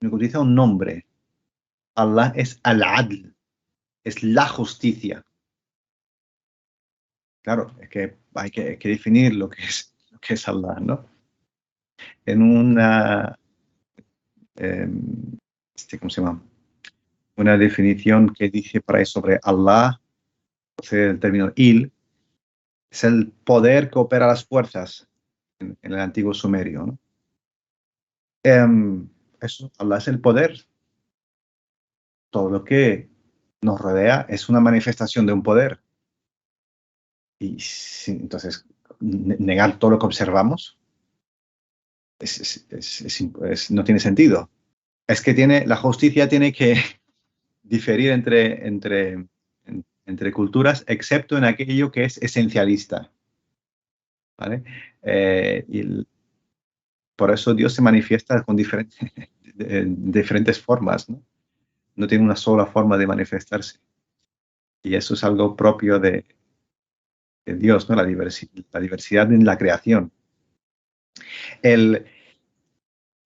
no utiliza un nombre. Allah es al-Adl, es la justicia. Claro, es que hay que definir lo que es Allah, ¿no? En una, eh, ¿cómo se llama? Una definición que dice por ahí sobre Allah, el término il, es el poder que opera las fuerzas en el antiguo sumerio, ¿no? Eso, Allah es el poder. Todo lo que nos rodea es una manifestación de un poder. Y entonces, negar todo lo que observamos no tiene sentido. Es que la justicia tiene que diferir entre culturas, excepto en aquello que es esencialista. ¿Vale? Y por eso Dios se manifiesta con diferentes formas, ¿no? No tiene una sola forma de manifestarse. Y eso es algo propio de Dios, ¿no? La diversidad en la creación.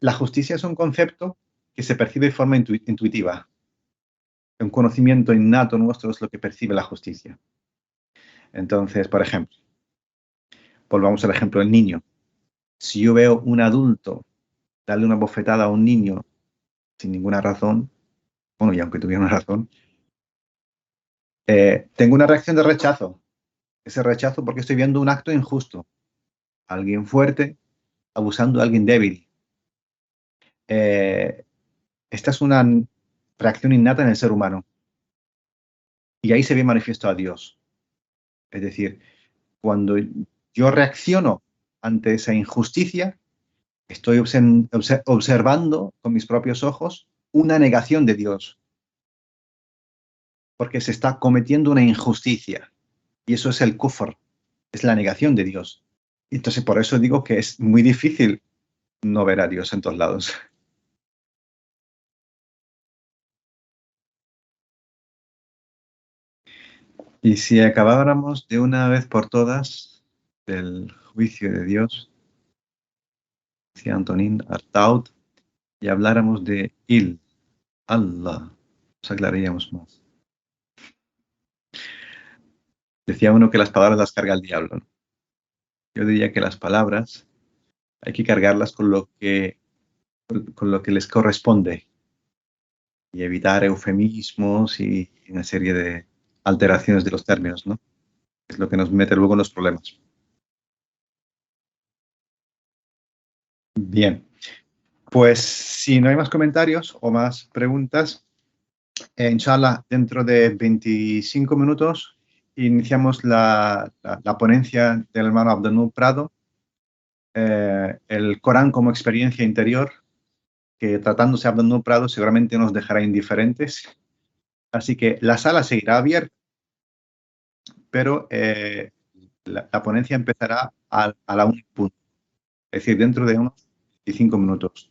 La justicia es un concepto que se percibe de forma intuitiva. Un conocimiento innato nuestro es lo que percibe la justicia. Entonces, por ejemplo, volvamos al ejemplo del niño. Si yo veo un adulto darle una bofetada a un niño sin ninguna razón, bueno, y aunque tuviera una razón, tengo una reacción de rechazo. Ese rechazo porque estoy viendo un acto injusto. Alguien fuerte abusando de alguien débil. Eh, Esta es una reacción innata en el ser humano. Y ahí se ve manifiesto a Dios. Es decir, cuando yo reacciono ante esa injusticia, estoy observando con mis propios ojos una negación de Dios, porque se está cometiendo una injusticia. Y eso es el kufr, es la negación de Dios. Entonces, por eso digo que es muy difícil no ver a Dios en todos lados. Y si acabáramos de una vez por todas del juicio de Dios, decía Antonín Artaud, y habláramos de Allah, nos aclararíamos más. Decía uno que las palabras las carga el diablo, ¿no? Yo diría que las palabras hay que cargarlas con lo que les corresponde y evitar eufemismos y una serie de alteraciones de los términos, ¿no? Es lo que nos mete luego en los problemas. Bien, pues si no hay más comentarios o más preguntas, inshallah, dentro de 25 minutos iniciamos la ponencia del hermano Abdelnur Prado, el Corán como experiencia interior, que tratándose de Abdelnur Prado seguramente nos dejará indiferentes. Así que la sala seguirá abierta, pero la ponencia empezará a la 1:00 punto, es decir, dentro de unos 25 minutos.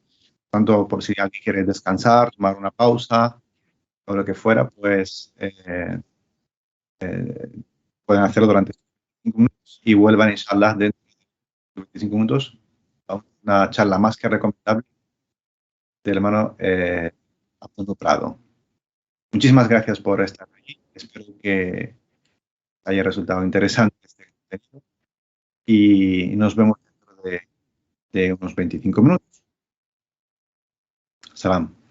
Tanto por si alguien quiere descansar, tomar una pausa o lo que fuera, pues pueden hacerlo durante 5 minutos y vuelvan, inshallah, dentro de 25 minutos a una charla más que recomendable del hermano Abdul Prado. Muchísimas gracias por estar aquí. Espero que haya resultado interesante este contenido y nos vemos dentro de unos 25 minutos. Salam.